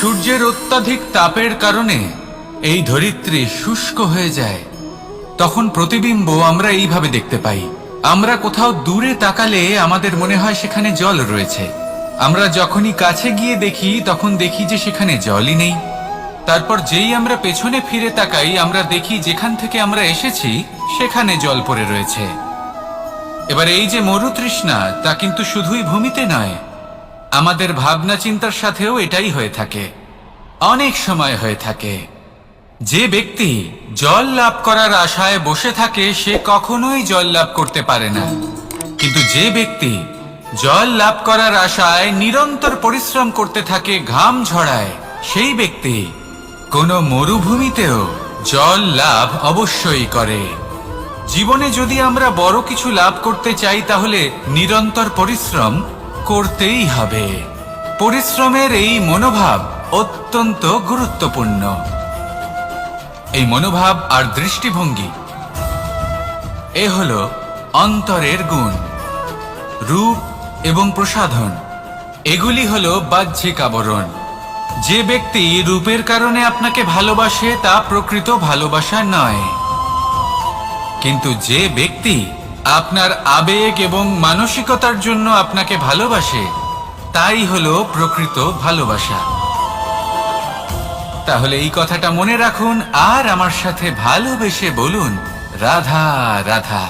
সূর্যের অত্যাধিক তাপের কারণে এই ধরিত্রী শুষ্ক হয়ে যায়, তখন প্রতিবিম্ব আমরা এইভাবে দেখতে পাই। আমরা কোথাও দূরে তাকালে আমাদের মনে হয় সেখানে জল রয়েছে। আমরা যখনই কাছে গিয়ে দেখি তখন দেখি যে সেখানে জলই নেই। তারপর যেই আমরা পেছনে ফিরে তাকাই আমরা দেখি যেখান থেকে আমরা এসেছি সেখানে জল পড়ে রয়েছে। এবার এই যে মরুতৃষ্ণা, তা কিন্তু শুধুই ভূমিতে নয়, আমাদের ভাবনা চিন্তার সাথেও এটাই হয়ে থাকে, অনেক সময় হয়ে থাকে। যে ব্যক্তি জল লাভ করার আশায় বসে থাকে সে কখনোই জল লাভ করতে পারে না, কিন্তু যে ব্যক্তি জল লাভ করার আশায় নিরন্তর পরিশ্রম করতে থাকে, ঘাম ঝরায়, সেই ব্যক্তি কোনো মরুভূমিতেও জল লাভ অবশ্যই করে। জীবনে যদি আমরা বড় কিছু লাভ করতে চাই তাহলে নিরন্তর পরিশ্রম করতেই হবে। পরিশ্রমের এই মনোভাব অত্যন্ত গুরুত্বপূর্ণ। এই মনোভাব আর দৃষ্টিভঙ্গি এ হলো অন্তরের গুণ। রূপ এবং প্রসাধন এগুলি হলো বাহ্যিক আবরণ। যে ব্যক্তি রূপের কারণে আপনাকে ভালোবাসে তা প্রকৃত ভালোবাসা নয়, কিন্তু যে ব্যক্তি আপনার আবেগ এবং মানসিকতার জন্য আপনাকে ভালোবাসে তাই হলো প্রকৃত ভালোবাসা। তাহলে এই কথাটা মনে রাখুন আর আমার সাথে ভালোবেসে বলুন, রাধা রাধা।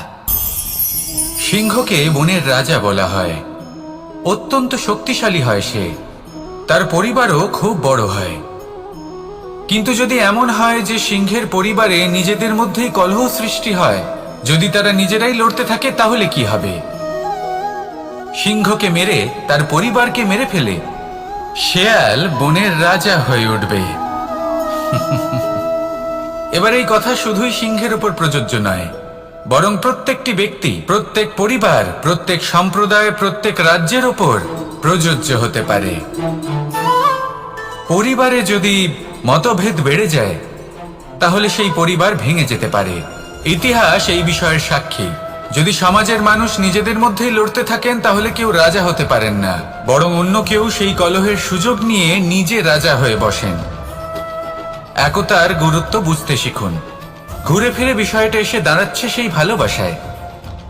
সিংহকে বনের রাজা বলা হয়। অত্যন্ত শক্তিশালী হয় সে, তার পরিবারও খুব বড় হয়। কিন্তু যদি এমন হয় যে সিংহের পরিবারে নিজেদের মধ্যেই কলহ সৃষ্টি হয়, যদি তারা নিজেরাই লড়তে থাকে, তাহলে কি হবে? সিংহকে মেরে তার পরিবারকে মেরে ফেলে শেয়াল বনের রাজা হয়ে উঠবে। এবার এই কথা শুধুই সিংহের উপর প্রযোজ্য নয়, বরং প্রত্যেকটি ব্যক্তি, প্রত্যেক পরিবার, প্রত্যেক সম্প্রদায়, প্রত্যেক রাজ্যের উপর প্রযোজ্য হতে পারে। পরিবারে যদি মতভেদ বেড়ে যায় তাহলে সেই পরিবার ভেঙে যেতে পারে। ইতিহাস এই বিষয়ের সাক্ষী। যদি সমাজের মানুষ নিজেদের মধ্যেই লড়তে থাকেন তাহলে কেউ রাজা হতে পারেন না, বরং অন্য কেউ সেই কলহের সুযোগ নিয়ে নিজে রাজা হয়ে বসেন। একতার গুরুত্ব বুঝতে শিখুন। ঘুরে ফিরে বিষয়টা এসে দাঁড়াচ্ছে সেই ভালোবাসায়,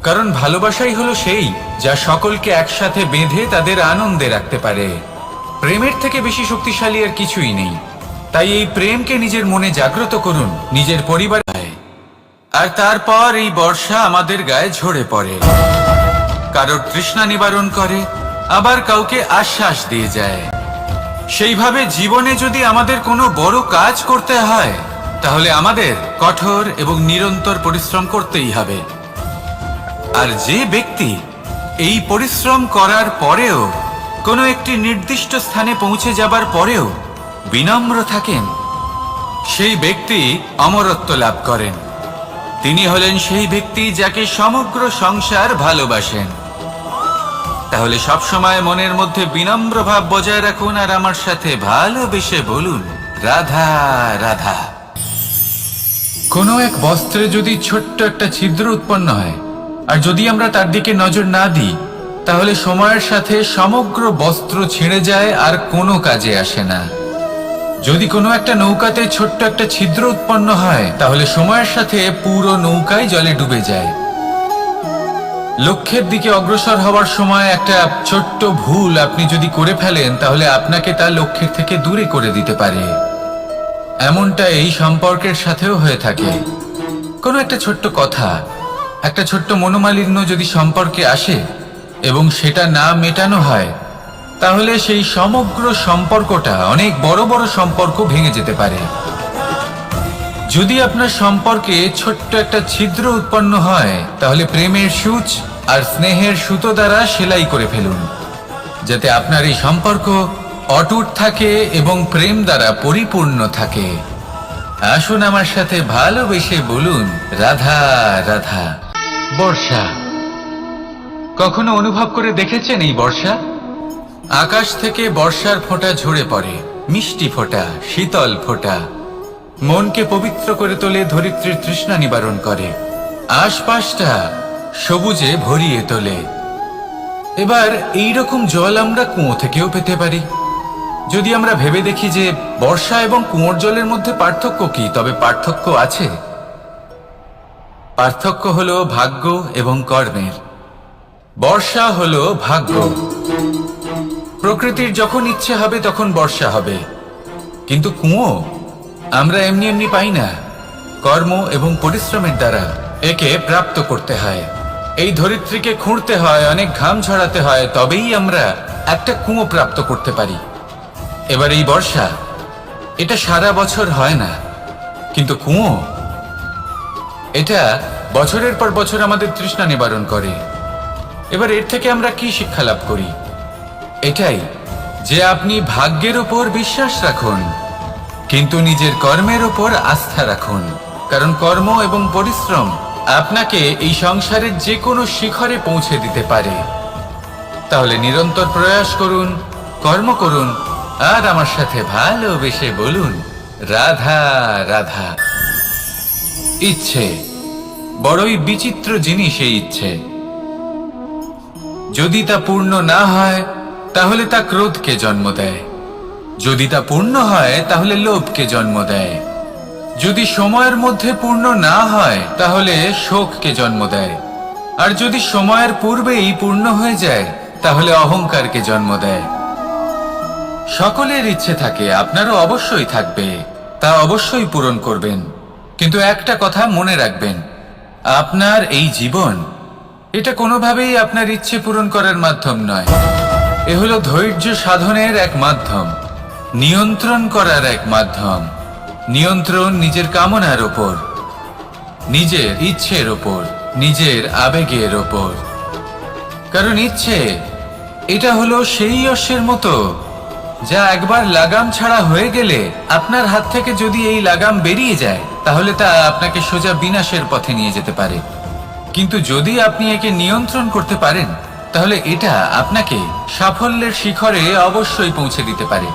কারণ ভালোবাসাই হলো সেই যা সকলকে একসাথে বেঁধে তাদের আনন্দে রাখতে পারে। প্রেমের থেকে বেশি শক্তিশালী আর কিছুই নেই। তাই এই প্রেমকে নিজের মনে জাগ্রত করুন, নিজের পরিবারে। আর তারপর এই বর্ষা আমাদের গায়ে ঝরে পড়ে, কারোর তৃষ্ণা নিবারণ করে, আবার কাউকে আশ্বাস দিয়ে যায়। সেইভাবে জীবনে যদি আমাদের কোনো বড় কাজ করতে হয় তাহলে আমাদের কঠোর এবং নিরন্তর পরিশ্রম করতেই হবে। আর যে ব্যক্তি এই পরিশ্রম করার পরেও কোনো একটি নির্দিষ্ট স্থানে পৌঁছে যাবার পরেও বিনম্র থাকেন, সেই ব্যক্তি অমরত্ব লাভ করেন। তিনি হলেন সেই ব্যক্তি যাকে সমগ্র সংসার ভালোবাসেন। তাহলে সবসময় মনের মধ্যে বিনম্র ভাব বজায় রাখুন আর আমার সাথে ভালোবেসে বলুন, রাধা রাধা। কোনো এক বস্ত্রে যদি ছোট্ট একটা ছিদ্র উৎপন্ন হয় আর যদি আমরা তার দিকে নজর না দিই তাহলে সময়ের সাথে সমগ্র বস্ত্র ছিঁড়ে যায় আর কোনো কাজে আসে না। যদি কোনো একটা নৌকাতে ছোট্ট একটা ছিদ্র উৎপন্ন হয় তাহলে সময়ের সাথে পুরো নৌকাই জলে ডুবে যায়। লক্ষ্যের দিকে অগ্রসর হওয়ার সময় একটা ছোট্ট ভুল আপনি যদি করে ফেলেন তাহলে আপনাকে তা লক্ষ্যের থেকে দূরে করে দিতে পারে। এমনটা এই সম্পর্কের সাথেও হয়ে থাকে। কোনো একটা ছোট্ট কথা, একটা ছোট্ট মনোমালিন্য যদি সম্পর্কে আসে এবং সেটা না মেটানো হয় তাহলে সেই সমগ্র সম্পর্কটা, অনেক বড় বড় সম্পর্ক ভেঙে যেতে পারে। যদি আপনার সম্পর্কে ছোট্ট একটা ছিদ্র উৎপন্ন হয় তাহলে প্রেমের সূচ আর স্নেহের সুতো দ্বারা সেলাই করে ফেলুন, যাতে আপনার এই সম্পর্ক অটুট থাকে এবং প্রেম দ্বারা পরিপূর্ণ থাকে। আসুন আমার সাথে ভালোবেসে বলুন, রাধা রাধা। বর্ষা কখনো অনুভব করে দেখেছেন এই বর্ষা? আকাশ থেকে বর্ষার ফোঁটা ঝরে পড়ে, মিষ্টি ফোঁটা, শীতল ফোঁটা, মনকে পবিত্র করে তোলে, ধরিত্রীর তৃষ্ণা নিবারণ করে, আশপাশটা সবুজে ভরিয়ে তোলে। এবার এইরকম জল আমরা কুয়ো থেকেও পেতে পারি। যদি আমরা ভেবে দেখি যে বর্ষা এবং কুয়োর জলের মধ্যে পার্থক্য কি, তবে পার্থক্য আছে। পার্থক্য হলো ভাগ্য এবং কর্মের। বর্ষা হলো ভাগ্য। প্রকৃতির যখন ইচ্ছে হবে তখন বর্ষা হবে, কিন্তু কুয়ো আমরা এমনি এমনি পাই না। কর্ম এবং পরিশ্রমের দ্বারা একে প্রাপ্ত করতে হয়। এই ধরিত্রীকে খুঁড়তে হয়, অনেক ঘাম ঝরাতে হয়, তবেই আমরা একটা কুয়ো প্রাপ্ত করতে পারি। এবার এই বর্ষা, এটা সারা বছর হয় না, কিন্তু কুয়ো এটা বছরের পর বছর আমাদের তৃষ্ণা নিবারণ করে। এবার এর থেকে আমরা কি শিক্ষা লাভ করি? এটাই যে আপনি ভাগ্যের উপর বিশ্বাস রাখুন, কিন্তু নিজের কর্মের উপর আস্থা রাখুন। কারণ কর্ম এবং পরিশ্রম আপনাকে এই সংসারের যে কোনো শিখরে পৌঁছে দিতে পারে। তাহলে নিরন্তর প্রয়াস করুন, কর্ম করুন, আর আমার সাথে ভালোবেসে বলুন, রাধা রাধা। ইচ্ছে বড়ই বিচিত্র জিনিস। এই ইচ্ছে যদি তা পূর্ণ না হয় তাহলে তা ক্রোধকে জন্ম দেয়, যদি তা পূর্ণ হয় তাহলে লোভকে জন্ম দেয়, যদি সময়ের মধ্যে পূর্ণ না হয় তাহলে শোককে জন্ম দেয়, আর যদি সময়ের পূর্বেই পূর্ণ হয়ে যায় তাহলে অহংকারকে জন্ম দেয়। সকলের ইচ্ছে থাকে, আপনারও অবশ্যই থাকবে, তা অবশ্যই পূরণ করবেন। কিন্তু একটা কথা মনে রাখবেন, আপনার এই জীবন এটা কোনোভাবেই আপনার ইচ্ছে পূরণ করার মাধ্যম নয়। এ হলো ধৈর্য সাধনের এক মাধ্যম, নিয়ন্ত্রণ করার এক মাধ্যম। নিয়ন্ত্রণ নিজের কামনার ওপর, নিজের ইচ্ছের ওপর, নিজের আবেগের ওপর। কারণ ইচ্ছে এটা হলো সেই অশ্বের মতো যা একবার লাগাম ছাড়া হয়ে গেলে আপনার হাত থেকে যদি এই লাগাম বেরিয়ে যায় তাহলে তা আপনাকে সোজা বিনাশের পথে নিয়ে যেতে পারে। কিন্তু যদি আপনি একে নিয়ন্ত্রণ করতে পারেন তাহলে এটা আপনাকে সাফল্যের শিখরে অবশ্যই পৌঁছে দিতে পারে।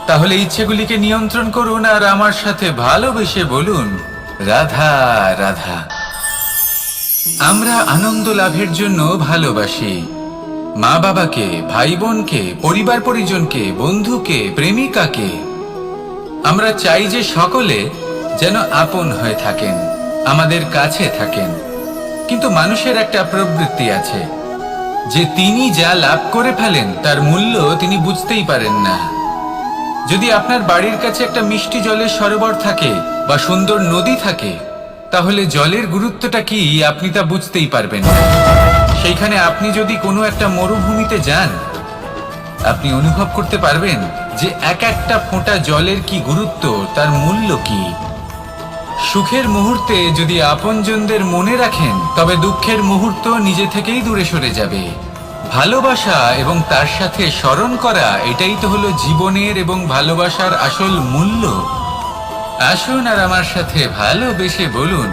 তাহলে ইচ্ছেগুলিকে নিয়ন্ত্রণ করুন আর আমার সাথে ভালোবেসে বলুন, রাধা রাধা। আমরা আনন্দ লাভের জন্য ভালোবাসি মা বাবাকে, ভাই বোনকে, পরিবার পরিজনকে, বন্ধুকে, প্রেমিকাকে। আমরা চাই যে সকলে যেন আপন হয়ে থাকেন, আমাদের কাছে থাকেন। কিন্তু মানুষের একটা প্রবৃত্তি আছে যে তিনি যা লাভ করে ফেলেন তার মূল্য তিনি বুঝতেই পারেন না। যদি আপনার বাড়ির কাছে একটা মিষ্টি জলের সরোবর থাকে বা সুন্দর নদী থাকে, তাহলে জলের গুরুত্বটা কি আপনি তা বুঝতেই পারবেন না। সেইখানে আপনি যদি কোনো একটা মরুভূমিতে যান, আপনি অনুভব করতে পারবেন যে এক একটা ফোঁটা জলের কি গুরুত্ব, তার মূল্য কি। সুখের মুহূর্তে যদি আপনজনদের মনে রাখেন তবে দুঃখের মুহূর্ত নিজে থেকেই দূরে সরে যাবে। ভালোবাসা এবং তার সাথে স্মরণ করা, এটাই তো হলো জীবনের এবং ভালোবাসার আসল মূল্য। আসুন আর আমার সাথে ভালোবেসে বলুন,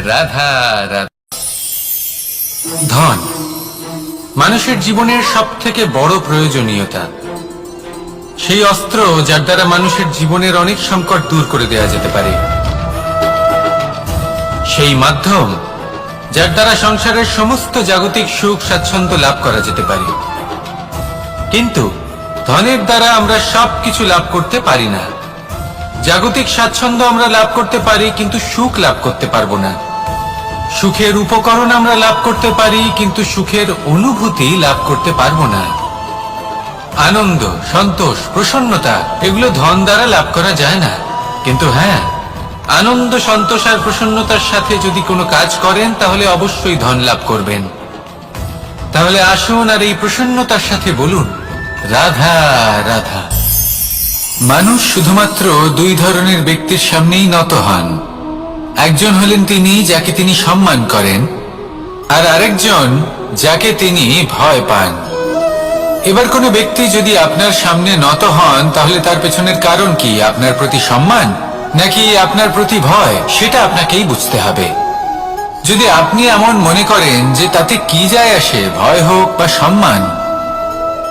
রাধা রাধা। ধন মানুষের জীবনের সব থেকে বড় প্রয়োজনীয়তা, সেই অস্ত্র যার দ্বারা মানুষের জীবনের অনেক সংকট দূর করে দেওয়া যেতে পারে, সেই মাধ্যম যার দ্বারা সংসারের সমস্ত জাগতিক সুখ স্বাচ্ছন্দ্য লাভ করা যেতে পারে। কিন্তু ধনের দ্বারা আমরা সবকিছু লাভ করতে পারি না। জাগতিক স্বাচ্ছন্দ্য আমরা লাভ করতে পারি, কিন্তু সুখ লাভ করতে পারবো না। সুখের উপকরণ আমরা লাভ করতে পারি, কিন্তু সুখের অনুভূতি লাভ করতে পারবো না। আনন্দ, সন্তোষ, প্রসন্নতা এগুলো ধন দ্বারা লাভ করা যায় না। কিন্তু হ্যাঁ, আনন্দ, সন্তোষ আর প্রসন্নতার সাথে যদি কোনো কাজ করেন তাহলে অবশ্যই ধন লাভ করবেন। তাহলে আসুন আর এই প্রসন্নতার সাথে বলুন, রাধা রাধা। মানুষ শুধুমাত্র দুই ধরনের ব্যক্তির সামনেই নত হন। একজন হলেন তিনি যাকে তিনি সম্মান করেন, আর আরেকজন যাকে তিনি ভয় পান। এবার কোনো ব্যক্তি যদি আপনার সামনে নত হন তাহলে তার পেছনের কারণ কি? আপনার প্রতি সম্মান নাকি আপনার প্রতি ভয়? সেটা আপনাকেই বুঝতে হবে। যদি আপনি এমন মনে করেন যে তাতে কি যায় আসে, ভয় হোক বা সম্মান,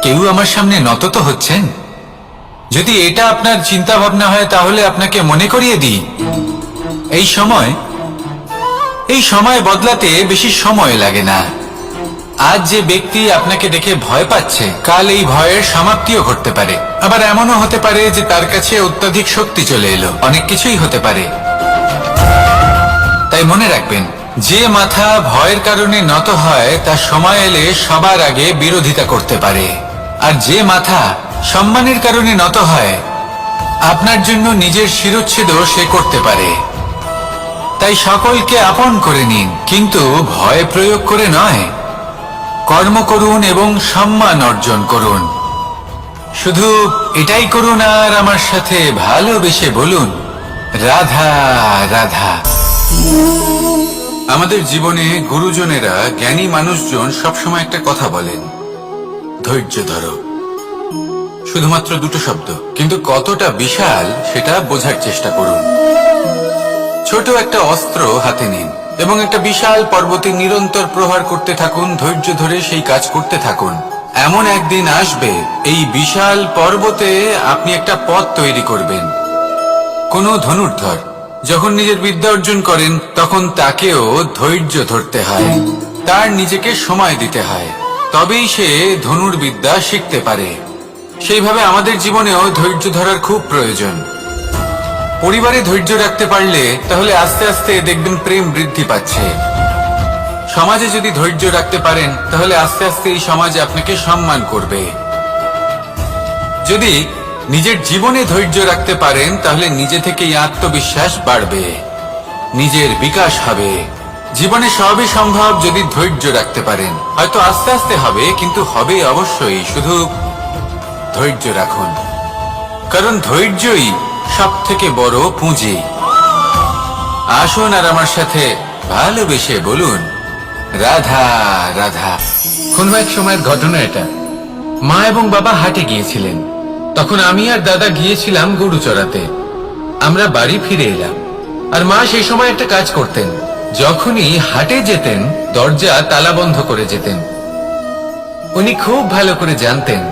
কেউ আমার সামনে নত তো হচ্ছেন, যদি এটা আপনার চিন্তা ভাবনা হয় তাহলে আপনাকে মনে করিয়ে দিই, এই সময় বদলাতে বেশি সময় লাগে না। আজ যে ব্যক্তি আপনাকে দেখে ভয় পাচ্ছে, কাল এই ভয়ের সমাপ্তিও ঘটতে পারে। আবার এমনও হতে পারে যে তার কাছে অত্যধিক শক্তি চলে এলো। অনেক কিছুই হতে পারে। তাই মনে রাখবেন, যে মাথা ভয়ের কারণে নত হয় তা সময় এলে সবার আগে বিরোধিতা করতে পারে, আর যে মাথা সম্মানের কারণে নত হয় আপনার জন্য নিজের শিরচ্ছেদও সে করতে পারে। তাই সকলকে আপন করে নিন, কিন্তু ভয় প্রয়োগ করে নয়। কর্ম করুন এবং সম্মান অর্জন করুন। শুধু এটাই করুন আর আমার সাথে ভালোবেসে বলুন, রাধা রাধা। আমাদের জীবনে গুরুজনেরা, জ্ঞানী মানুষজন সবসময় একটা কথা বলেন, ধৈর্য ধরো। শুধুমাত্র দুটো শব্দ, কিন্তু কতটা বিশাল সেটা বোঝার চেষ্টা করুন। ছোট একটা অস্ত্র হাতে নিন এবং একটা বিশাল পর্বতে নিরন্তর প্রহার করতে থাকুন। ধৈর্য ধরে সেই কাজ করতে থাকুন। এমন একদিন আসবে, এই বিশাল পর্বতে আপনি একটা পথ তৈরি করবেন। কোনো ধনুর্ধর যখন নিজের বিদ্যা অর্জন করেন, তখন তাকেও ধৈর্য ধরতে হয়, তার নিজেকে সময় দিতে হয়, তবেই সে ধনুর্বিদ্যা শিখতে পারে। সেইভাবে আমাদের জীবনেও ধৈর্য ধরার খুব প্রয়োজন। পরিবারে ধৈর্য রাখতে পারলে তাহলে আস্তে আস্তে দেখবেন প্রেম বৃদ্ধি পাচ্ছে। সমাজে যদি ধৈর্য রাখতে পারেন তাহলে আস্তে আস্তে এই সমাজ আপনাকে সম্মান করবে। যদি নিজের জীবনে ধৈর্য রাখতে পারেন তাহলে নিজে থেকেই আত্মবিশ্বাস বাড়বে, নিজের বিকাশ হবে। জীবনে সবই সম্ভব যদি ধৈর্য রাখতে পারেন। হয়তো আস্তে আস্তে হবে, কিন্তু হবে অবশ্যই। শুধু ধৈর্য রাখুন, কারণ ধৈর্যই সব থেকে বড় পুঁজি। আসুন আর আমার সাথে ভালোবেসে বলুন, রাধা রাধা। কোন এক সময়ের ঘটনা এটা। মা এবং বাবা হাটে গিয়েছিলেন। তখন আমি আর দাদা গিয়েছিলাম গরু চড়াতে। আমরা বাড়ি ফিরে এলাম, আর মা সেই সময় একটা কাজ করতেন। যখনই হাটে যেতেন দরজা তালা বন্ধ করে যেতেন। উনি খুব ভালো করে জানতেন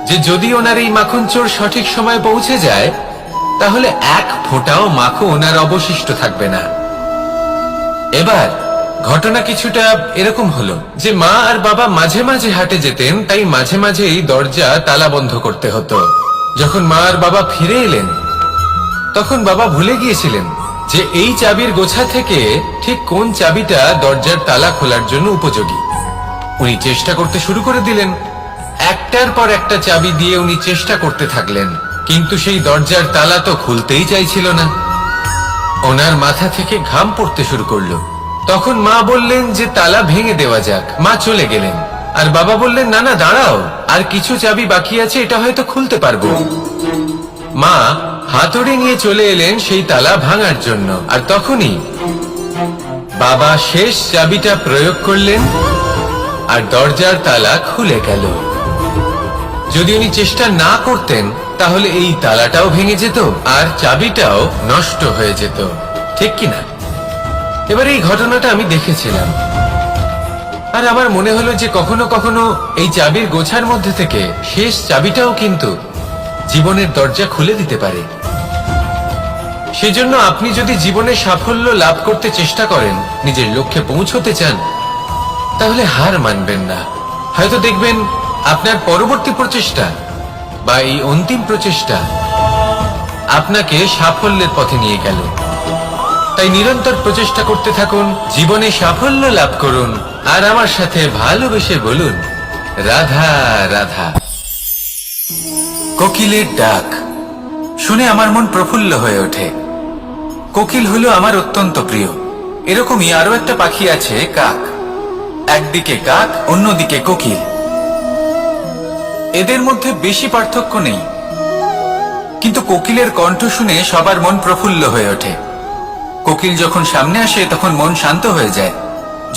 যে যদি ওনার এই মাখন চোর সঠিক সময় পৌঁছে যায় তাহলে এক ফোঁটাও মাখন আর অবশিষ্ট থাকবে না। এবার ঘটনা কিছুটা এরকম হলো যে মা আর বাবা মাঝে মাঝে হাটে যেতেন, তাই মাঝে মাঝেই দরজা তালা বন্ধ করতে হতো। যখন মা আর বাবা ফিরে এলেন তখন বাবা ভুলে গিয়েছিলেন যে এই চাবির গোছা থেকে ঠিক কোন চাবিটা দরজার তালা খোলার জন্য উপযোগী। উনি চেষ্টা করতে শুরু করে দিলেন। একটার পর একটা চাবি দিয়ে উনি চেষ্টা করতে থাকলেন, কিন্তু সেই দরজার তালা তো খুলতেই চাইছিল না। ওনার মাথা থেকে ঘাম পড়তে শুরু করলো। তখন মা বললেন যে তালা ভেঙে দেওয়া যাক। মা চলে গেলেন, আর বাবা বললেন, না না দাঁড়াও, আর কিছু চাবি বাকি আছে, এটা হয়তো খুলতে পারবো। মা হাতুড়ি নিয়ে চলে এলেন সেই তালা ভাঙার জন্য, আর তখনই বাবা শেষ চাবিটা প্রয়োগ করলেন আর দরজার তালা খুলে গেল। যদি উনি চেষ্টা না করতেন তাহলে এই তালাটাও ভেঙে যেত আর চাবিটাও নষ্ট হয়ে যেত, ঠিক কিনা? এবার এই ঘটনাটা আমি দেখেছিলাম, আর আমার মনে হলো যে কখনো কখনো এই চাবির গোছার মধ্যে থেকে শেষ চাবিটাও কিন্তু জীবনের দরজা খুলে দিতে পারে। সেজন্য আপনি যদি জীবনে সাফল্য লাভ করতে চেষ্টা করেন, নিজের লক্ষ্যে পৌঁছতে চান, তাহলে হার মানবেন না। হয়তো দেখবেন আপনার পরবর্তী প্রচেষ্টা বা এই অন্তিম প্রচেষ্টা আপনাকে সাফল্যের পথে নিয়ে গেল। তাই নিরন্তর প্রচেষ্টা করতে থাকুন, জীবনে সাফল্য লাভ করুন, আর আমার সাথে ভালোবেসে বলুন, রাধা রাধা। কোকিলের ডাক শুনে আমার মন প্রফুল্ল হয়ে ওঠে। কোকিল হলো আমার অত্যন্ত প্রিয়। এরকমই আরো একটা পাখি আছে, কাক। একদিকে কাক, অন্যদিকে কোকিল। এদের মধ্যে বেশি পার্থক্য নেই, কিন্তু কোকিলের কণ্ঠ শুনে সবার মন প্রফুল্ল হয়ে ওঠে। কোকিল যখন সামনে আসে তখন মন শান্ত হয়ে যায়।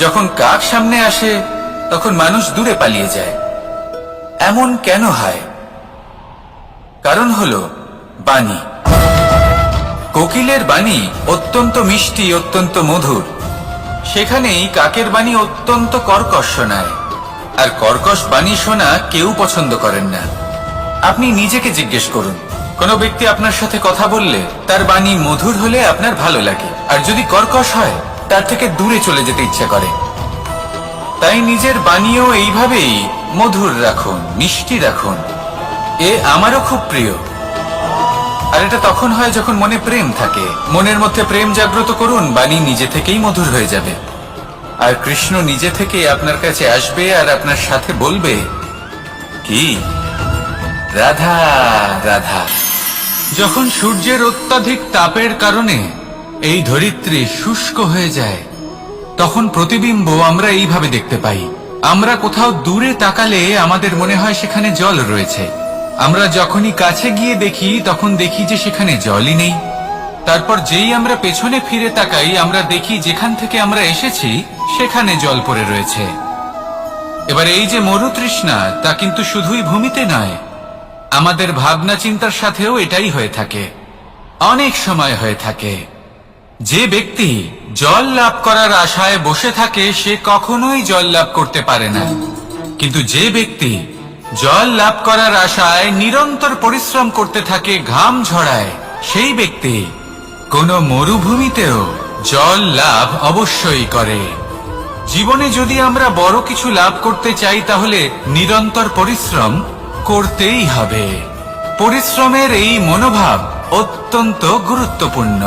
যখন কাক সামনে আসে তখন মানুষ দূরে পালিয়ে যায়। এমন কেন হয়? কারণ হলো বাণী। কোকিলের বাণী অত্যন্ত মিষ্টি, অত্যন্ত মধুর। সেখানেই কাকের বাণী অত্যন্ত কর্কশ শোনায়, আর কর্কশ বাণী শোনা কেউ পছন্দ করেন না। আপনি নিজেকে জিজ্ঞেস করুন, কোনো ব্যক্তি আপনার সাথে কথা বললে তার বাণী মধুর হলে আপনার ভালো লাগে, আর যদি কর্কশ হয় তার থেকে দূরে চলে যেতে ইচ্ছা করে। তাই নিজের বাণীও এইভাবেই মধুর রাখুন, মিষ্টি রাখুন। এ আমারও খুব প্রিয়। আর এটা তখন হয় যখন মনে প্রেম থাকে। মনের মধ্যে প্রেম জাগ্রত করুন, বাণী নিজে থেকেই মধুর হয়ে যাবে। আর কৃষ্ণ নিজে থেকে আপনার কাছে আসবে আর আপনার সাথে বলবে, কি রাধা রাধা। যখন সূর্যের অত্যাধিক তাপের কারণে এই ধরিত্রী শুষ্ক হয়ে যায়, তখন প্রতিবিম্ব আমরা এইভাবে দেখতে পাই। আমরা কোথাও দূরে তাকালে আমাদের মনে হয় সেখানে জল রয়েছে। আমরা যখনই কাছে গিয়ে দেখি তখন দেখি যে সেখানে জলই নেই। তারপর যেই আমরা পেছনে ফিরে তাকাই, আমরা দেখি যেখান থেকে আমরা এসেছি সেখানে জল পড়ে রয়েছে। এবার এই যে মরুতৃষ্ণা, তা কিন্তু শুধুই ভূমিতে নয়, আমাদের ভাবনা চিন্তার সাথেও এটাই হয়ে থাকে, অনেক সময় হয়ে থাকে। যে ব্যক্তি জল লাভ করার আশায় বসে থাকে সে কখনোই জল লাভ করতে পারে না। কিন্তু যে ব্যক্তি জল লাভ করার আশায় নিরন্তর পরিশ্রম করতে থাকে, ঘাম ঝরায়, সেই ব্যক্তি কোনো মরুভূমিতেও জল লাভ অবশ্যই করে। জীবনে যদি আমরা বড় কিছু লাভ করতে চাই তাহলে নিরন্তর পরিশ্রম করতেই হবে। পরিশ্রমের এই মনোভাব অত্যন্ত গুরুত্বপূর্ণ।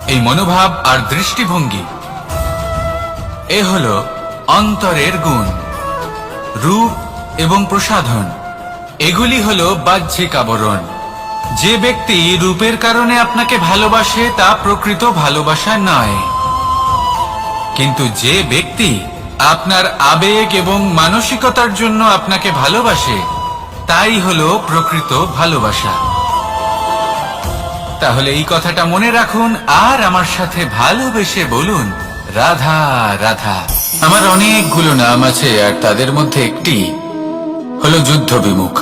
এই মনোভাব আর দৃষ্টিভঙ্গি এ হলো অন্তরের গুণ। রূপ এবং প্রসাধন এগুলি হলো বাহ্যিক আবরণ। যে ব্যক্তি রূপের কারণে আপনাকে ভালোবাসে তা প্রকৃত ভালোবাসা নয়। কিন্তু যে ব্যক্তি আপনার আবেগ এবং মানসিকতার জন্য আপনাকে ভালোবাসে তাই হলো প্রকৃত ভালোবাসা। তাহলে এই কথাটা মনে রাখুন আর আমার সাথে ভালোবেসে বলুন, রাধা রাধা। আমার অনেকগুলো নাম আছে আর তাদের মধ্যে একটি হলো যুদ্ধ বিমুখ।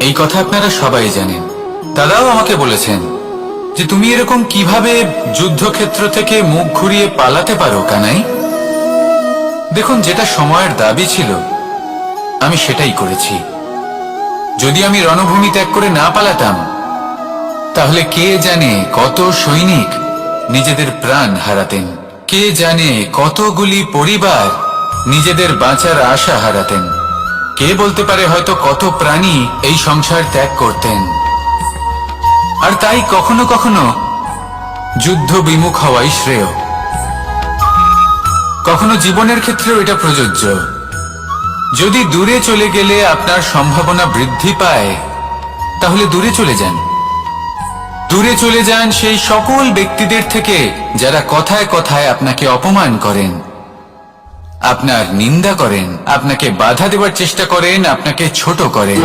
এই কথা আপনারা সবাই জানেন। দাদাও আমাকে বলেছেন যে তুমি এরকম কিভাবে যুদ্ধক্ষেত্র থেকে মুখ ঘুরিয়ে পালাতে পারো কানাই। দেখুন, যেটা সময়ের দাবি ছিল আমি সেটাই করেছি। যদি আমি রণভূমি ত্যাগ করে না পালাতাম তাহলে কে জানে কত সৈনিক নিজেদের প্রাণ হারাতেন, কে জানে কতগুলি পরিবার নিজেদের বাঁচার আশা হারাতেন, কে বলতে পারে হয়তো কত প্রাণী এই সংসার ত্যাগ করতেন। আর তাই কখনো কখনো যুদ্ধ বিমুখ হওয়াই শ্রেয়। কখনো জীবনের ক্ষেত্রেও এটা প্রযোজ্য। যদি দূরে চলে গেলে আপনার সম্ভাবনা বৃদ্ধি পায় তাহলে দূরে চলে যান। দূরে চলে যান সেই সকল ব্যক্তিদের থেকে যারা কথায় কথায় আপনাকে অপমান করেন, আপনার নিন্দা করেন, আপনাকে বাধা দেওয়ার চেষ্টা করেন, আপনাকে ছোট করেন।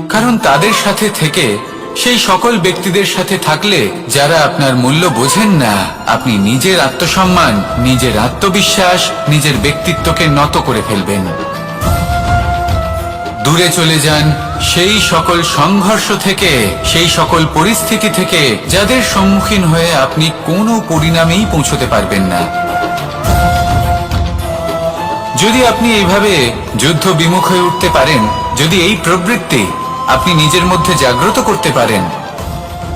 কারণ তাদের সাথে থেকে, সেই সকল ব্যক্তিদের সাথে থাকলে যারা আপনার মূল্য বোঝেন না, আপনি নিজের আত্মসম্মান, নিজের আত্মবিশ্বাস, নিজের ব্যক্তিত্বকে নত করে ফেলবেন। দূরে চলে যান সেই সকল সংঘর্ষ থেকে, সেই সকল পরিস্থিতি থেকে যাদের সম্মুখীন হয়ে আপনি কোনো পরিণামেই পৌঁছতে পারবেন না। যদি আপনি এইভাবে যুদ্ধ বিমুখ হয়ে উঠতে পারেন, যদি এই প্রবৃত্তি আপনি নিজের মধ্যে জাগ্রত করতে পারেন,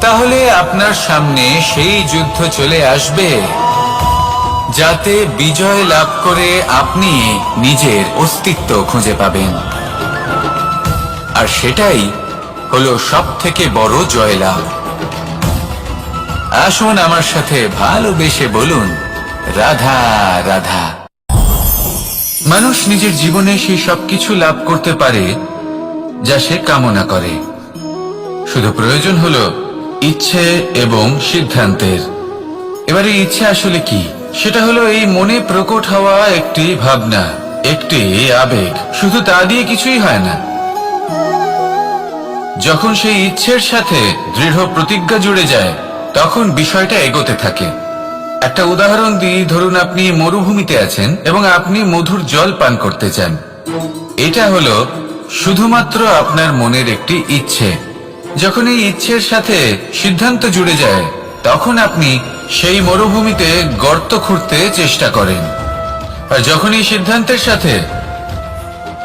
তাহলে আপনার সামনে সেই যুদ্ধ চলে আসবে যাতে বিজয় লাভ করে আপনি নিজের অস্তিত্ব খুঁজে পাবেন। আর সেটাই হলো সবথেকে বড় জয়লাভ। আসুন আমার সাথে ভালোবেসে বলুন, রাধা রাধা। মানুষ নিজের জীবনে সেই সবকিছু লাভ করতে পারে যা সে কামনা করে। শুধু প্রয়োজন হলো ইচ্ছে এবং সিদ্ধান্তের। এবারে ইচ্ছে আসলে কি? সেটা হলো এই মনে প্রকট হওয়া একটি ভাবনা, একটি আবেগ। শুধু তা দিয়ে কিছুই হয় না। যখন সেই ইচ্ছের সাথে দৃঢ় প্রতিজ্ঞা জুড়ে যায় তখন বিষয়টা এগোতে থাকে। একটা উদাহরণ দিই, ধরুন আপনি মরুভূমিতে আছেন এবং আপনি মধুর জল পান করতে চান। এটা হলো শুধুমাত্র আপনার মনের একটি ইচ্ছে। যখন এই ইচ্ছের সাথে সিদ্ধান্ত জুড়ে যায় তখন আপনি সেই মরুভূমিতে গর্ত খুঁড়তে চেষ্টা করেন। আর যখন এই সিদ্ধান্তের সাথে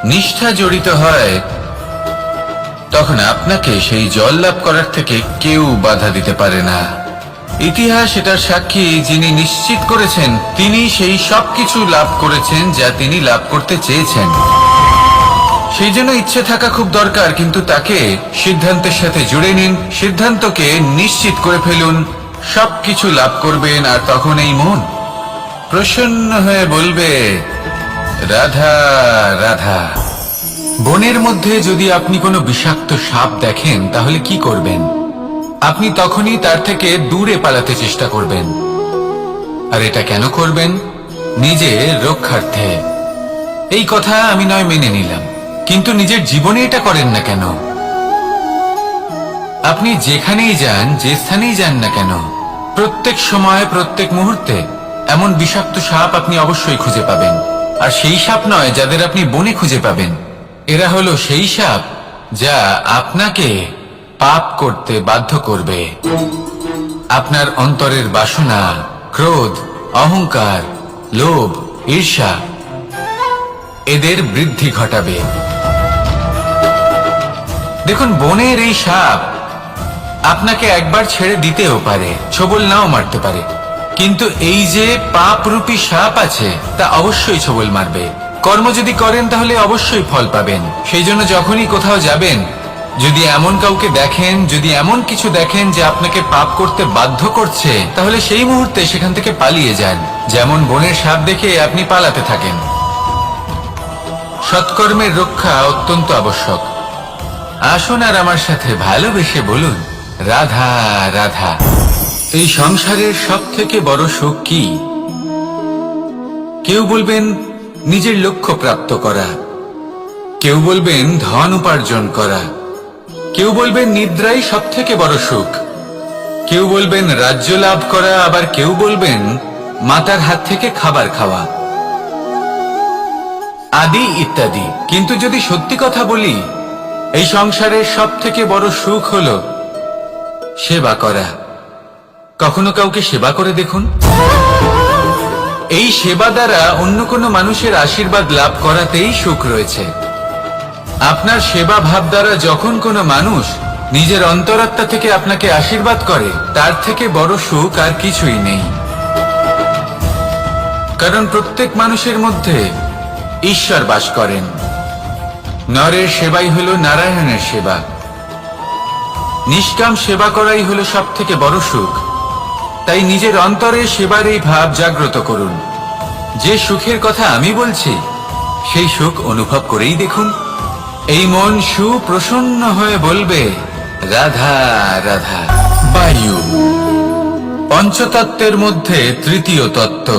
নিষ্ঠা জড়িত হয় তখন আপনাকে সেই জল লাভ করার থেকে কেউ বাধা দিতে পারে না। ইতিহাস এটার সাক্ষী, যিনি নিশ্চিত করেছেন তিনি সেই সব কিছু লাভ করেছেন যা তিনি লাভ করতে চেয়েছেন। সেই জন্য ইচ্ছে থাকা খুব দরকার, কিন্তু তাকে সিদ্ধান্তের সাথে জুড়ে নিন, সিদ্ধান্তকে নিশ্চিত করে ফেলুন, সবকিছু লাভ করবেন। আর তখন এই মন প্রসন্ন হয়ে বলবে, রাধা রাধা। বনের মধ্যে যদি আপনি কোনো বিষাক্ত সাপ দেখেন তাহলে কি করবেন? আপনি তখনই তার থেকে দূরে পালাতে চেষ্টা করবেন। আর এটা কেন করবেন? নিজের রক্ষার্থে। এই কথা আমি নয় মেনে নিলাম, কিন্তু নিজের জীবনে এটা করেন না কেন? আপনি যেখানেই যান, যে স্থানেই যান না কেন, প্রত্যেক সময় প্রত্যেক মুহূর্তে এমন বিষাক্ত সাপ আপনি অবশ্যই খুঁজে পাবেন। আর সেই সাপ নয় যাদের আপনি বনে খুঁজে পাবেন, এরা হলো সেই সাপ যা আপনাকে পাপ করতে বাধ্য করবে। আপনার অন্তরের বাসনা, ক্রোধ, অহংকার, লোভ, ঈর্ষা এদের বৃদ্ধি ঘটাবে। দেখুন, বনের এই সাপ আপনাকে একবার ছেড়ে দিতেও পারে, ছোবল নাও মারতে পারে, কিন্তু এই যে পাপরূপী সাপ আছে তা অবশ্যই ছোবল মারবে। কর্ম যদি করেন তাহলে অবশ্যই ফল পাবেন। সেই জন্য যখনই কোথাও যাবেন, যদি এমন কাউকে দেখেন, যদি এমন কিছু দেখেন যে আপনাকে পাপ করতে বাধ্য করছে, তাহলে সেই মুহূর্তে সেখান থেকে পালিয়ে যান। যেমন বনের সাপ দেখে আপনি পালাতে থাকেন। সৎকর্মের রক্ষা অত্যন্ত আবশ্যক। আসুন আর আমার সাথে ভালোবেসে বলুন, রাধা রাধা। এই সংসারের সব থেকে বড় সুখ কি? কেউ বলবেন নিজের লক্ষ্য প্রাপ্ত করা, কেউ বলবেন ধন উপার্জন করা, কেউ বলবেন নিদ্রাই সব থেকে বড় সুখ, কেউ বলবেন রাজ্য লাভ করা, আবার কেউ বলবেন মাতার হাত থেকে খাবার খাওয়া, আদি ইত্যাদি। কিন্তু যদি সত্যি কথা বলি, এই সংসারের সব থেকে বড় সুখ হলো সেবা করা। কখনো কাউকে সেবা করে দেখুন। এই সেবা দ্বারা অন্য কোনো মানুষের আশীর্বাদ লাভ করাতেই সুখ রয়েছে। আপনার সেবা ভাব দ্বারা যখন কোনো মানুষ নিজের অন্তরাত্মা থেকে আপনাকে আশীর্বাদ করে, তার থেকে বড় সুখ আর কিছুই নেই। কারণ প্রত্যেক মানুষের মধ্যে ঈশ্বর বাস করেন। নরের সেবাই হলো নারায়ণের সেবা। নিষ্কাম সেবা করাই হলো সব থেকে বড় সুখ। তাই নিজের অন্তরে সেবার এই ভাব জাগ্রত করুন। যে সুখের কথা আমি বলছি, সেই সুখ অনুভব করেই দেখুন। এই মন সুপ্রসন্ন হয়ে বলবে, রাধা রাধা। বায়ু পঞ্চতত্ত্বের মধ্যে তৃতীয় তত্ত্ব।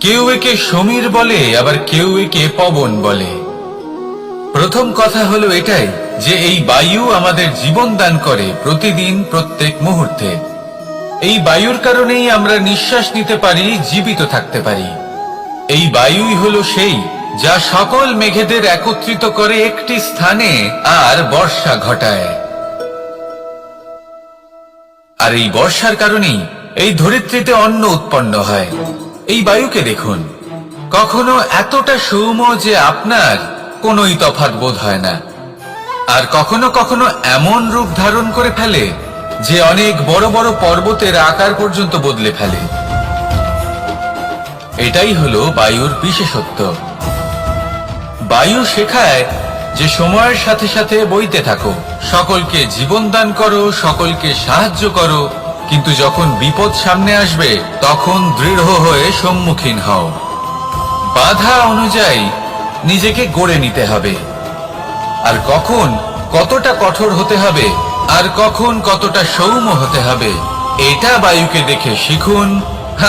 কেউ একে সমীর বলে, আবার কেউ একে পবন বলে। প্রথম কথা হলো এটাই যে এই বায়ু আমাদের জীবন দান করে প্রতিদিন, প্রত্যেক মুহূর্তে। এই বায়ুর কারণেই আমরা নিঃশ্বাস নিতে পারি, জীবিত থাকতে পারি। এই বায়ুই হলো সেই যা সকল মেঘেদের একত্রিত করে একটি স্থানে আর বর্ষা ঘটায়। আর এই বর্ষার কারণেই এই ধরিত্রীতে অন্ন উৎপন্ন হয়। এই বায়ুকে দেখুন, কখনো এতটা সৌম্য যে আপনার কোনোই তফাৎ বোধ হয় না, আর কখনো কখনো এমন রূপ ধারণ করে ফেলে যে অনেক বড় বড় পর্বতের আকার পর্যন্ত বদলে ফেলে। এটাই হলো বায়ুর বিশেষত্ব। বায়ু শেখায় যে সময়ের সাথে সাথে বইতে থাকো, সকলকে জীবন দান করো, সকলকে সাহায্য করো, কিন্তু যখন বিপদ সামনে আসবে তখন দৃঢ় হয়ে সম্মুখীন হও। বাধা অনুযায়ী নিজেকে গড়ে নিতে হবে। আর কখন কতটা কঠোর হতে হবে, আর কখন কতটা সৌম্য হতে হবে, এটা বায়ুকে দেখে শিখুন।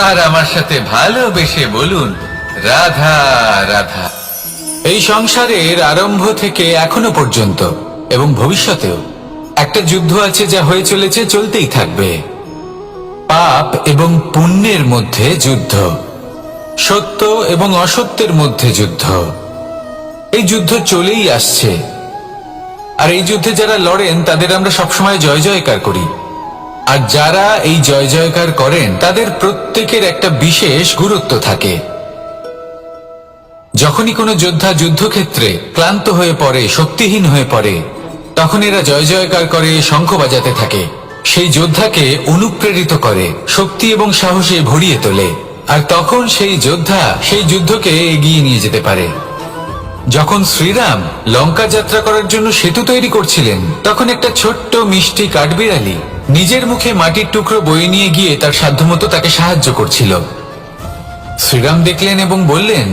আর আমার সাথে ভালোবেসে বলুন, রাধা রাধা। এই সংসারের আরম্ভ থেকে এখনো পর্যন্ত এবং ভবিষ্যতেও একটা যুদ্ধ আছে, যা হয়ে চলেছে, চলতেই থাকবে। পাপ এবং পুণ্যের মধ্যে যুদ্ধ, সত্য এবং অসত্যের মধ্যে যুদ্ধ। এই যুদ্ধ চলেই আসছে। আর এই যুদ্ধে যারা লড়েন তাদের আমরা সবসময় জয় জয়কার করি। আর যারা এই জয় জয়কার করেন তাদের প্রত্যেকের একটা বিশেষ গুরুত্ব থাকে। যখনই কোনো যোদ্ধা যুদ্ধক্ষেত্রে ক্লান্ত হয়ে পড়ে, শক্তিহীন হয়ে পড়ে, তখন এরা জয় জয়কার করে, শঙ্খ বাজাতে থাকে। সেই যোদ্ধাকে অনুপ্রেরিত করে, শক্তি এবং সাহসে ভরিয়ে তোলে, আর তখন সেই যোদ্ধা সেই যুদ্ধকে এগিয়ে নিয়ে যেতে পারে। যখন শ্রীরাম লঙ্কা যাত্রা করার জন্য সেতু তৈরি করছিলেন, তখন একটা ছোট্ট মিষ্টি কাঠবিড়ালি নিজের মুখে মাটির টুকরো বয়ে নিয়ে গিয়ে তার সাধ্যমতো তাকে সাহায্য করছিল। শ্রীরাম দেখলেন এবং বললেন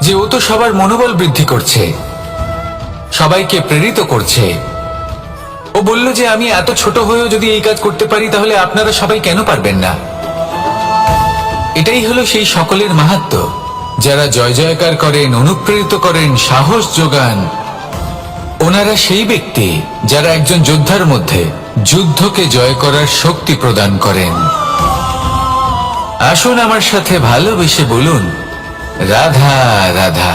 যে ও তো সবার মনোবল বৃদ্ধি করছে, সবাইকে প্রেরিত করছে। ও বলল যে আমি এত ছোট হয়েও যদি এই কাজ করতে পারি, তাহলে আপনারা সবাই কেন পারবেন না? এটাই হলো সেই সকলের মাহাত্ম্য, যারা জয় জয়কার করেন, অনুপ্রেরিত করেন, সাহস যোগান। ওনারা সেই ব্যক্তি যারা একজন যোদ্ধার মধ্যে যুদ্ধকে জয় করার শক্তি প্রদান করেন। আসুন আমার সাথে ভালোবেসে বলুন, রাধা রাধা।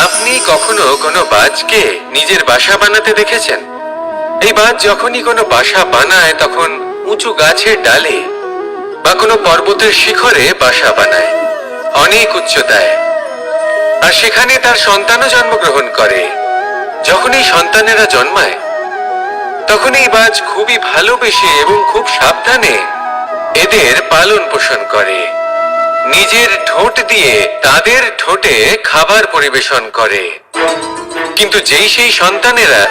আপনি কখনো কোনো বাজকে নিজের বাসা বানাতে দেখেছেন? এই বাজ যখনই কোনো বাসা বানায়, তখন উঁচু গাছের ডালে বা কোনো পর্বতের শিখরে বাসা বানায়, অনেক উচ্চতায়। আর সেখানে তার সন্তানও জন্মগ্রহণ করে। যখন এই সন্তানেরা জন্মায়, তখন এই বাজ খুবই ভালোবেসে এবং খুব সাবধানে এদের পালন পোষণ করে। নিজের ঠোঁট দিয়ে তাদের ঠোঁটে খাবার পরিবেশন করে। কিন্তু যেই সেই সন্তানেরা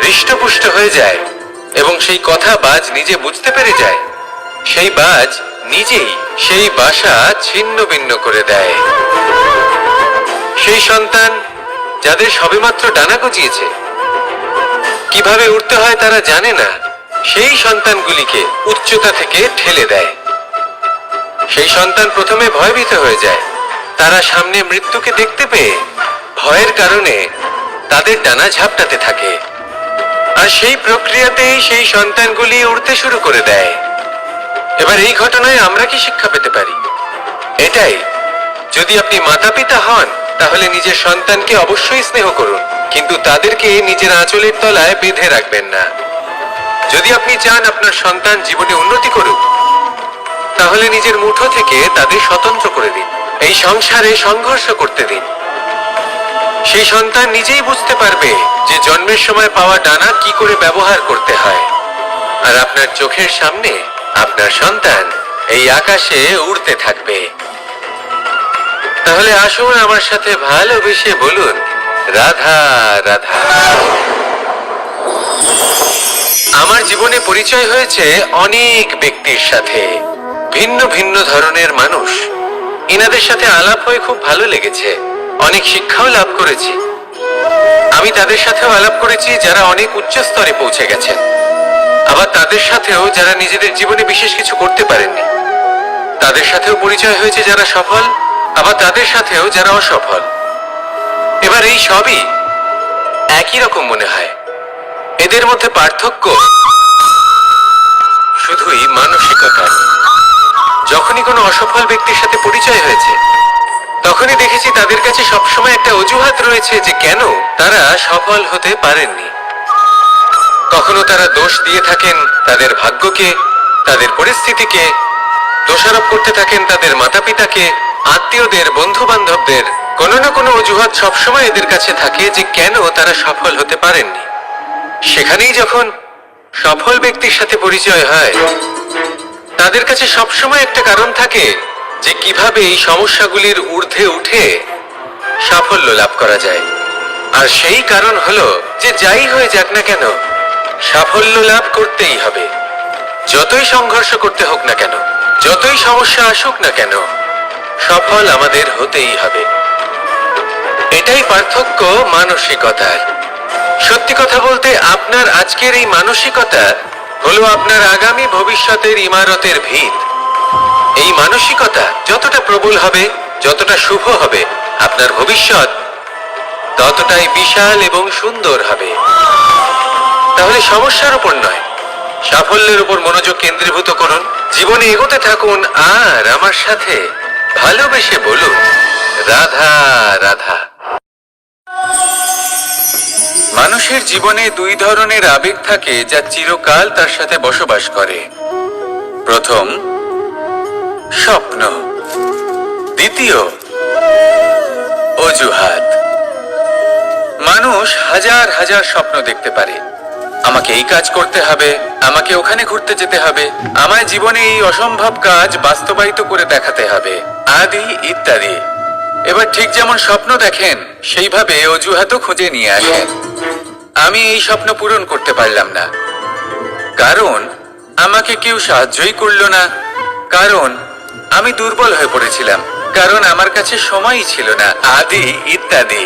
হৃষ্টপুষ্ট হয়ে যায় এবং সেই কথা বাজ নিজে বুঝতে পেরে যায়, সেই বাজ নিজেই সেই বাসা ছিন্ন ভিন্ন করে দেয়। সেই সন্তান যাদের সবেমাত্র ডানা গজিয়েছে, কিভাবে উঠতে হয় তারা জানে না, সেই সন্তানগুলিকে উচ্চতা থেকে ঠেলে দেয়। সেই সন্তান প্রথমে ভয়ভীত হয়ে যায়। তারা সামনে মৃত্যুকে দেখতে পেয়ে ভয়ের কারণে তাদের ডানা ঝাপটাতে থাকে। আর সেই প্রক্রিয়াতেই সেই সন্তানগুলি উড়তে শুরু করে দেয়। এবার এই ঘটনায় আমরা কি শিক্ষা পেতে পারি? এটাই, যদি আপনি মাতা পিতা হন, তাহলে নিজের সন্তানকে অবশ্যই স্নেহ করুন, কিন্তু তাদেরকে নিজের আঁচলের তলায় বেঁধে রাখবেন না। যদি আপনি চান আপনার সন্তান জীবনে উন্নতি করুক, তাহলে নিজের মুঠো থেকে তাদের স্বতন্ত্র করে দিন। এই সংসারে সংঘর্ষ করতে দিন। সেই সন্তান নিজেই বুঝতে পারবে যে জন্মের সময় পাওয়া ডানা কি করে ব্যবহার করতে হয়। আর আপনার চোখের সামনে আপনার সন্তান এই আকাশে উড়তে থাকবে। তাহলে আসুন আমার সাথে ভালোবেসে বলুন, রাধা রাধা। আমার জীবনে পরিচয় হয়েছে অনেক ব্যক্তির সাথে, ভিন্ন ভিন্ন ধরনের মানুষ। এনাদের সাথে আলাপ হয়ে খুব ভালো লেগেছে, অনেক শিক্ষাও লাভ করেছি। আমি তাদের সাথেও আলাপ করেছি যারা অনেক উচ্চ স্তরে পৌঁছে গেছেন, আবার তাদের সাথেও যারা নিজেদের জীবনে বিশেষ কিছু করতে পারেননি। তাদের সাথেও পরিচয় হয়েছে যারা সফল, আবার তাদের সাথেও যারা অসফল। এবার এই সবই একই রকম মনে হয়। এদের মধ্যে পার্থক্য শুধুই মানসিকতা। যখনই কোনো অসফল ব্যক্তির সাথে পরিচয় হয়েছে, তখনই দেখেছি তাদের কাছে সবসময় একটা অজুহাত রয়েছে যে কেন তারা সফল হতে পারেননি। কখনো তারা দোষ দিয়ে থাকেন তাদের ভাগ্যকে, তাদের পরিস্থিতিকে, দোষারোপ করতে থাকেন তাদের মাতা পিতাকে, আত্মীয়দের, বন্ধু বান্ধবদের। কোনো না কোনো অজুহাত সবসময় এদের কাছে থাকে যে কেন তারা সফল হতে পারেননি। সেখানেই যখন সফল ব্যক্তির সাথে পরিচয় হয়, তাদের কাছে সবসময় একটা কারণ থাকে যে কিভাবে এই সমস্যাগুলির ঊর্ধ্বে উঠে সাফল্য লাভ করা যায়। আর সেই কারণ হলো যে যাই হয়ে যাক না কেন, সাফল্য লাভ করতেই হবে। যতই সংঘর্ষ করতে হোক না কেন, যতই সমস্যা আসুক না কেন, সফল আমাদের হতেই হবে। এটাই পার্থক্য মানসিকতার। সত্যি কথা বলতে, আপনার আজকের এই মানসিকতা হলো আপনার আগামী ভবিষ্যতের ইমারতের ভিত। এই মানসিকতা যতটা প্রবল হবে, যতটা শুভ হবে, আপনার ভবিষ্যৎ ততটাই বিশাল এবং সুন্দর হবে। তাহলে সমস্যার উপর নয়, সাফল্যের উপর মনোযোগ কেন্দ্রীভূত করুন, জীবনে এগোতে থাকুন, আর আমার সাথে ভালোবেসে বলুন, রাধা রাধা। মানুষের জীবনে দুই ধরনের আবেগ থাকে যা চিরকাল তার সাথে বসবাস করে। প্রথম, স্বপ্ন। দ্বিতীয়, অজুহাত। মানুষ হাজার হাজার স্বপ্ন দেখতে পারে, আমাকে এই কাজ করতে হবে, আমাকে ওখানে ঘুরতে যেতে হবে, আমায় জীবনে এই অসম্ভব কাজ বাস্তবায়িত করে দেখাতে হবে, আদি ইত্যাদি। এবার ঠিক যেমন স্বপ্ন দেখেন সেইভাবে অজুহাতও খুঁজে নিয়ে আসেন। আমি এই স্বপ্ন পূরণ করতে পারলাম না, কারণ আমাকে কেউ সাহায্যই করলো না, কারণ আমি দুর্বল হয়ে পড়েছিলাম, কারণ আমার কাছে সময়ই ছিল না, আদি ইত্যাদি।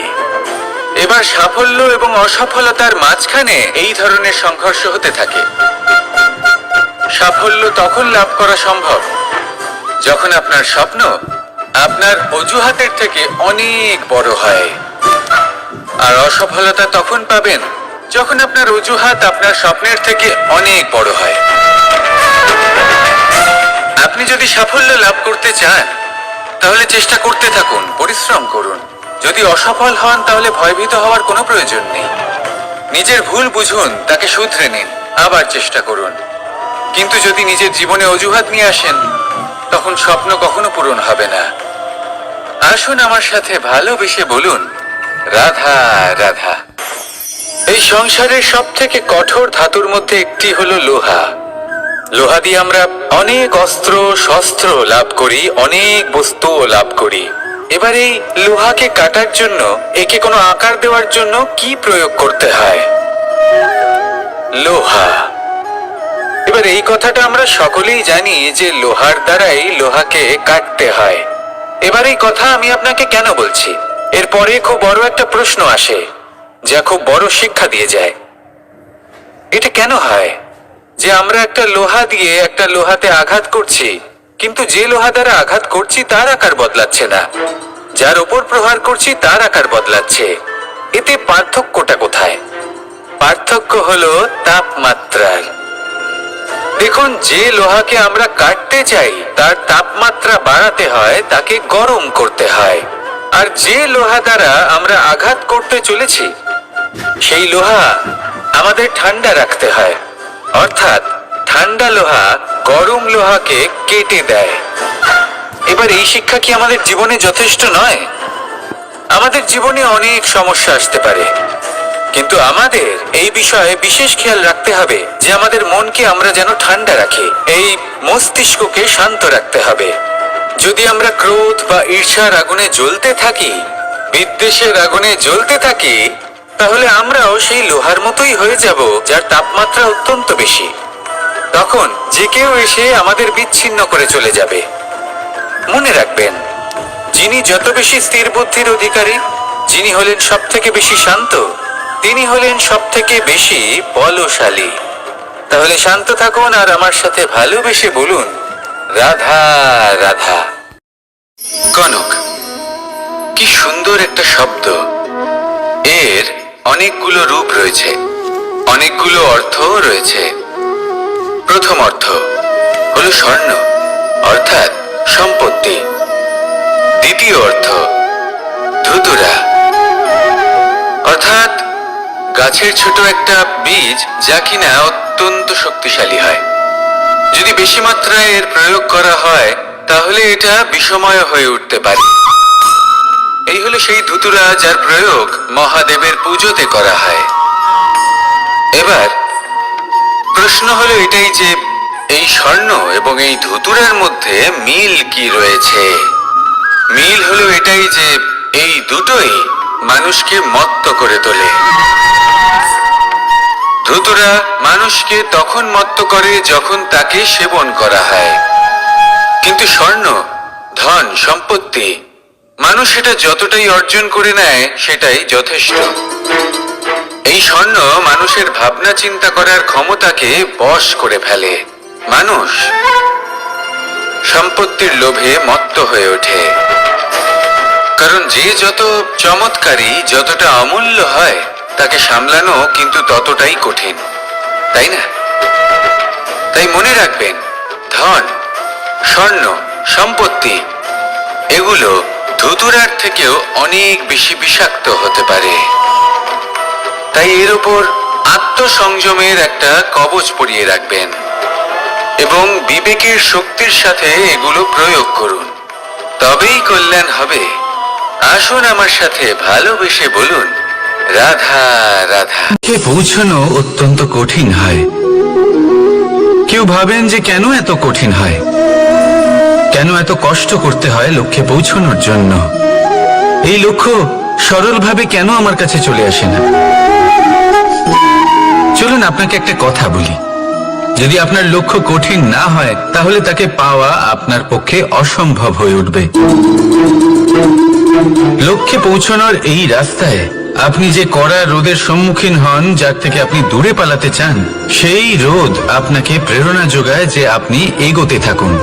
এবার সাফল্য এবং অসফলতার মাঝখানে এই ধরনের সংঘর্ষ হতে থাকে। সাফল্য তখন লাভ করা সম্ভব যখন আপনার স্বপ্ন আপনার অজুহাতের থেকে অনেক বড় হয়, আর অসফলতা তখন পাবেন যখন আপনার অজুহাত আপনার স্বপ্নের থেকে অনেক বড় হয়। আপনি যদি সাফল্য লাভ করতে চান তাহলে চেষ্টা করতে থাকুন, পরিশ্রম করুন। যদি অসফল হন তাহলে ভয়ভীত হওয়ার কোনো প্রয়োজন নেই। নিজের ভুল বুঝুন, তাকে শুধরে নিন, আবার চেষ্টা করুন। কিন্তু যদি নিজের জীবনে অজুহাত নিয়ে আসেন তখন স্বপ্ন কখনো পূরণ হবে না। আসুন আমার সাথে ভালোবেসে বলুন, রাধা রাধা। এই সংসারের সব থেকে কঠোর ধাতুর মধ্যে একটি হলো লোহা। লোহা দিয়ে আমরা অনেক অস্ত্র শস্ত্র লাভ করি, অনেক বস্তুও লাভ করি। এবার এই লোহাকে কাটার জন্য, একে কোনো আকার দেওয়ার জন্য কি প্রয়োগ করতে হয়? লোহা। এবার এই কথাটা আমরা সকলেই জানি যে লোহার দ্বারাই লোহাকে কাটতে হয়। এবার এই কথা আমি আপনাকে কেন বলছি, এরপরে খুব বড় একটা প্রশ্ন আসে যা খুব বড় শিক্ষা দিয়ে যায়। এটা কেন হয় যে আমরা একটা লোহা দিয়ে একটা লোহাতে আঘাত করছি, কিন্তু যে লোহা দ্বারা আঘাত করছি তার আকার বদলাচ্ছে না, যার উপর প্রহার করছি তার আকার বদলাচ্ছে? এতে পার্থক্যটা কোথায়? পার্থক্য হলো তাপমাত্রার। দেখুন, যে লোহাকে আমরা কাটতে চাই তার তাপমাত্রা বাড়াতে হয়, তাকে গরম করতে হয়। আর যে লোহা দ্বারা আমরা আঘাত করতে চলেছি সেই লোহা আমাদের ঠান্ডা রাখতে হয়। অর্থাৎ ঠান্ডা লোহা গরম লোহাকে কেটে দেয়। এবার এই শিক্ষা কি আমাদের জীবনে যথেষ্ট নয়? আমাদের জীবনে অনেক সমস্যা আসতে পারে, কিন্তু আমাদের এই বিষয়ে বিশেষ খেয়াল রাখতে হবে যে আমাদের মনকে আমরা যেন ঠান্ডা রাখি, এই মস্তিষ্ককে শান্ত রাখতে হবে। যদি আমরা ক্রোধ বা ঈর্ষার আগুনে জ্বলতে থাকি, বিদ্বেষের আগুনে জ্বলতে থাকি, তাহলে আমরাও সেই লোহার মতোই হয়ে যাব যার তাপমাত্রা অত্যন্ত বেশি। তখন যে কেউ এসে আমাদের বিচ্ছিন্ন করে চলে যাবে। মনে রাখবেন, যিনি যত বেশি স্থির বুদ্ধির অধিকারী, যিনি হলেন সব থেকে বেশি শান্ত, তিনি হলেন সব থেকে বেশি বলশালী। তাহলে শান্ত থাকুন আর আমার সাথে ভালোবেসে বলুন, রাধা রাধা। কনক, কি সুন্দর একটা শব্দ। এর অনেকগুলো রূপ রয়েছে, অনেকগুলো অর্থও রয়েছে। প্রথম অর্থ হলো স্বর্ণ, অর্থাৎ সম্পত্তি। দ্বিতীয় অর্থ ধুতুরা, অর্থাৎ গাছের ছোট একটা বীজ যা কিনা অত্যন্ত শক্তিশালী হয়। যদি বেশি মাত্রায় এর প্রয়োগ করা হয় তাহলে এটা বিষময় হয়ে উঠতে পারে। এই হলো সেই ধুতুরা যার প্রয়োগ মহাদেবের পুজোতে করা হয়। এবার প্রশ্ন হলো এটাই যে এই স্বর্ণ এবং এই ধুতুরার মধ্যে মিল কি রয়েছে? মিল হলো এটাই যে এই দুটোই মানুষকে মত্ত করে তোলে। ধুতুরা মানুষকে তখন মত্ত করে যখন তাকে সেবন করা হয়, কিন্তু স্বর্ণ, ধন, সম্পত্তি, মানুষ এটা যতটাই অর্জন করে নেয় সেটাই যথেষ্ট। এই স্বর্ণ মানুষের ভাবনা চিন্তা করার ক্ষমতাকে বশ করে ফেলে। মানুষ সম্পত্তির লোভে মত্ত হয়ে ওঠে, কারণ যে যত চমৎকারী, যতটা অমূল্য হয় তাকে সামলানো কিন্তু ততটাই কঠিন, তাই না? তাই মনে রাখবেন, ধন, স্বর্ণ, সম্পত্তি এগুলো ধুতুরার থেকেও অনেক বেশি বিষাক্ত হতে পারে। তাই এর উপর আত্মসংযমের একটা কবচ পরিয়ে রাখবেন এবং বিবেকের শক্তির সাথে এগুলো প্রয়োগ করুন, তবেই কল্যাণ হবে। আসুন আমার সাথে ভালোবেসে বলুন, রাধা রাধা। কে পৌঁছানো অত্যন্ত কঠিন হয়। কেউ ভাবেন যে কেন এত কঠিন হয়, কেন এত কষ্ট করতে হয় লক্ষ্যে পৌঁছানোর জন্য। এই লক্ষ্য সরলভাবে কেন আমার কাছে চলে আসে না? চলুন আপনাকে একটা কথা বলি, যদি আপনার লক্ষ্য কঠিন না হয় তাহলে তাকে পাওয়া আপনার পক্ষে অসম্ভব হয়ে উঠবে। লক্ষ্যে পৌঁছানোর এই রাস্তায় আপনি যে কড়া রোদের সম্মুখীন হন, যার থেকে আপনি দূরে পালাতে চান, সেই রোদ আপনাকে প্রেরণা যোগায় যে আপনি এগোতে থাকুন।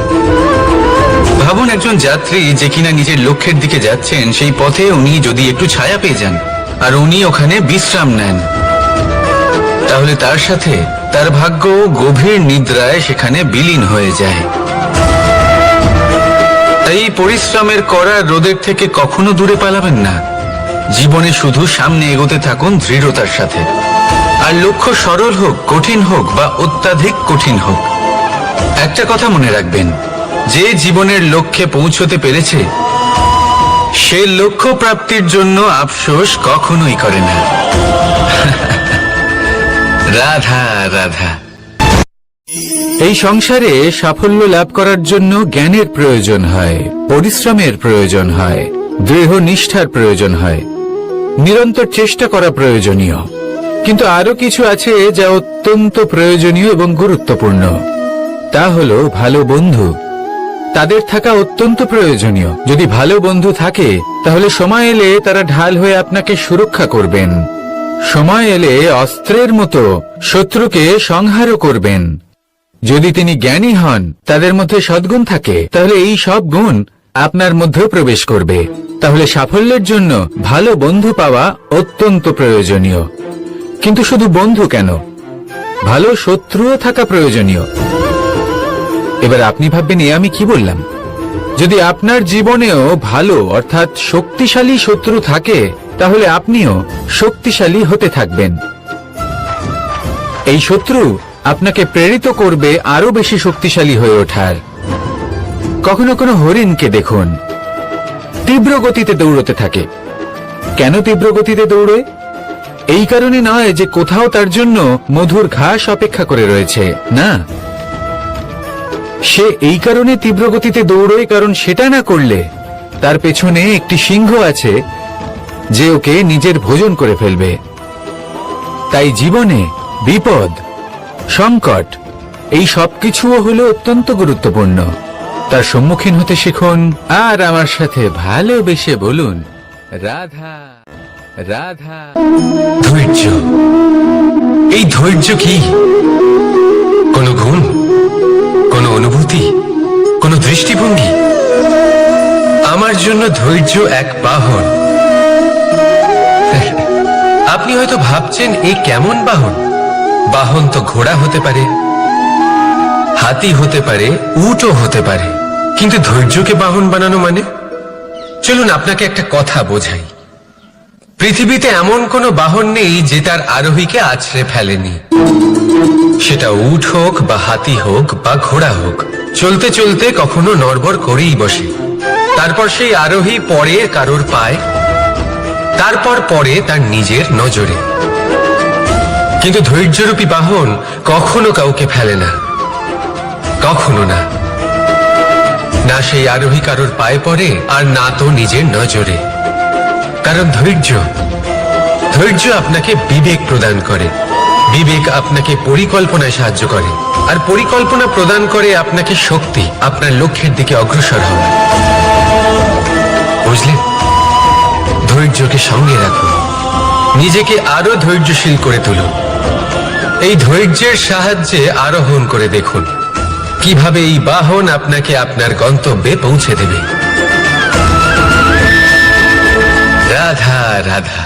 ভাবুন একজন যাত্রী যে কিনা নিজের লক্ষ্যের দিকে যাচ্ছেন, সেই পথে উনি যদি একটু ছায়া পেয়ে যান আর উনি ওখানে বিশ্রাম নেন, তাহলে তার সাথে তার ভাগ্য গভীর নিদ্রায় সেখানে বিলীন হয়ে যায়। তাই পরিশ্রমের করা রোদের থেকে কখনো দূরে পালাবেন না। জীবনে শুধু সামনে এগোতে থাকুন দৃঢ়তার সাথে। আর লক্ষ্য সরল হোক, কঠিন হোক বা অত্যাধিক কঠিন হোক, একটা কথা মনে রাখবেন, যে জীবনের লক্ষ্যে পৌঁছতে পেরেছে সে লক্ষ্য প্রাপ্তির জন্য আফসোস কখনোই করে না। রাধা রাধা। এই সংসারে সাফল্য লাভ করার জন্য জ্ঞানের প্রয়োজন হয়, পরিশ্রমের প্রয়োজন হয়, দৃঢ় নিষ্ঠার প্রয়োজন হয়, নিরন্তর চেষ্টা করা প্রয়োজনীয়। কিন্তু আরো কিছু আছে যা অত্যন্ত প্রয়োজনীয় এবং গুরুত্বপূর্ণ। তা হলো ভালো বন্ধু। তাদের থাকা অত্যন্ত প্রয়োজনীয়। যদি ভালো বন্ধু থাকে তাহলে সময় এলে তারা ঢাল হয়ে আপনাকে সুরক্ষা করবেন। সময় এলে অস্ত্রের মতো শত্রুকে সংহারও করবেন। যদি তিনি জ্ঞানী হন, তাদের মধ্যে সদ্গুণ থাকে, তাহলে এই সব গুণ আপনার মধ্যেও প্রবেশ করবে। তাহলে সাফল্যের জন্য ভালো বন্ধু পাওয়া অত্যন্ত প্রয়োজনীয়। কিন্তু শুধু বন্ধু কেন, ভালো শত্রুও থাকা প্রয়োজনীয়। এবার আপনি ভাববেন, এ আমি কি বললাম? যদি আপনার জীবনেও ভালো অর্থাৎ শক্তিশালী শত্রু থাকে, তাহলে আপনিও শক্তিশালী হতে থাকবেন। এই শত্রু আপনাকে প্রেরিত করবে আরো বেশি শক্তিশালী হয়ে ওঠার। কখনো কোনো হরিণকে দেখুন, তীব্র গতিতে দৌড়তে থাকে। কেন তীব্র গতিতে দৌড়ে? এই কারণে নয় যে কোথাও তার জন্য মধুর ঘাস অপেক্ষা করে রয়েছে, না। সে এই কারণে তীব্র গতিতে দৌড়ে কারণ সেটা না করলে তার পেছনে একটি সিংহ আছে যে ওকে নিজের ভোজন করে ফেলবে। তাই জীবনে বিপদ, সংকট, এই সবকিছুও হলো অত্যন্ত গুরুত্বপূর্ণ। তার সম্মুখীন হতে শিখুন আর আমার সাথে ভালোবেসে বলুন, রাধা রাধা। ধৈর্য। এই ধৈর্য কি কোনো গুণ, কোনো অনুভূতি, কোনো দৃষ্টিভঙ্গি? আমার জন্য ধৈর্য এক বাহন। আপনি হয়তো ভাবছেন, এ কেমন বাহন? বাহন তো ঘোড়া হতে পারে, হাতি হতে পারে, উটও হতে পারে, কিন্তু ধৈর্যকে বাহন বানানো মানে? চলুন আপনাকে একটা কথা বোঝাই। পৃথিবীতে এমন কোনো বাহন নেই যে তার আরোহীকে আছড়ে ফেলেনি। সেটা উট হোক বা হাতি হোক বা ঘোড়া হোক, চলতে চলতে কখনো নড়বড় করেই বসে। তারপর সেই আরোহী পরে কারোর পায়, তারপর পরে তার নিজের নজরে। কিন্তু ধৈর্যরূপী বাহন কখনো কাউকে ফেলে না, কখনো না। না সেই আরোহী কারোর পায়ে পড়ে আর না তো নিজের নজরে। কারণ ধৈর্য আপনাকে বিবেক প্রদান করে, বিবেক আপনাকে পরিকল্পনায় সাহায্য করে, আর পরিকল্পনা প্রদান করে আপনাকে শক্তি, আপনার লক্ষ্যের দিকে অগ্রসর হওয়া। বুঝলেন? ধৈর্যকে সঙ্গে রাখুন, নিজেকে আরো ধৈর্যশীল করে তুলুন। এই ধৈর্যের সাহায্যে আরোহণ করে দেখুন কিভাবে এই বাহন আপনাকে আপনার গন্তব্যে পৌঁছে দেবে। রাধা রাধা।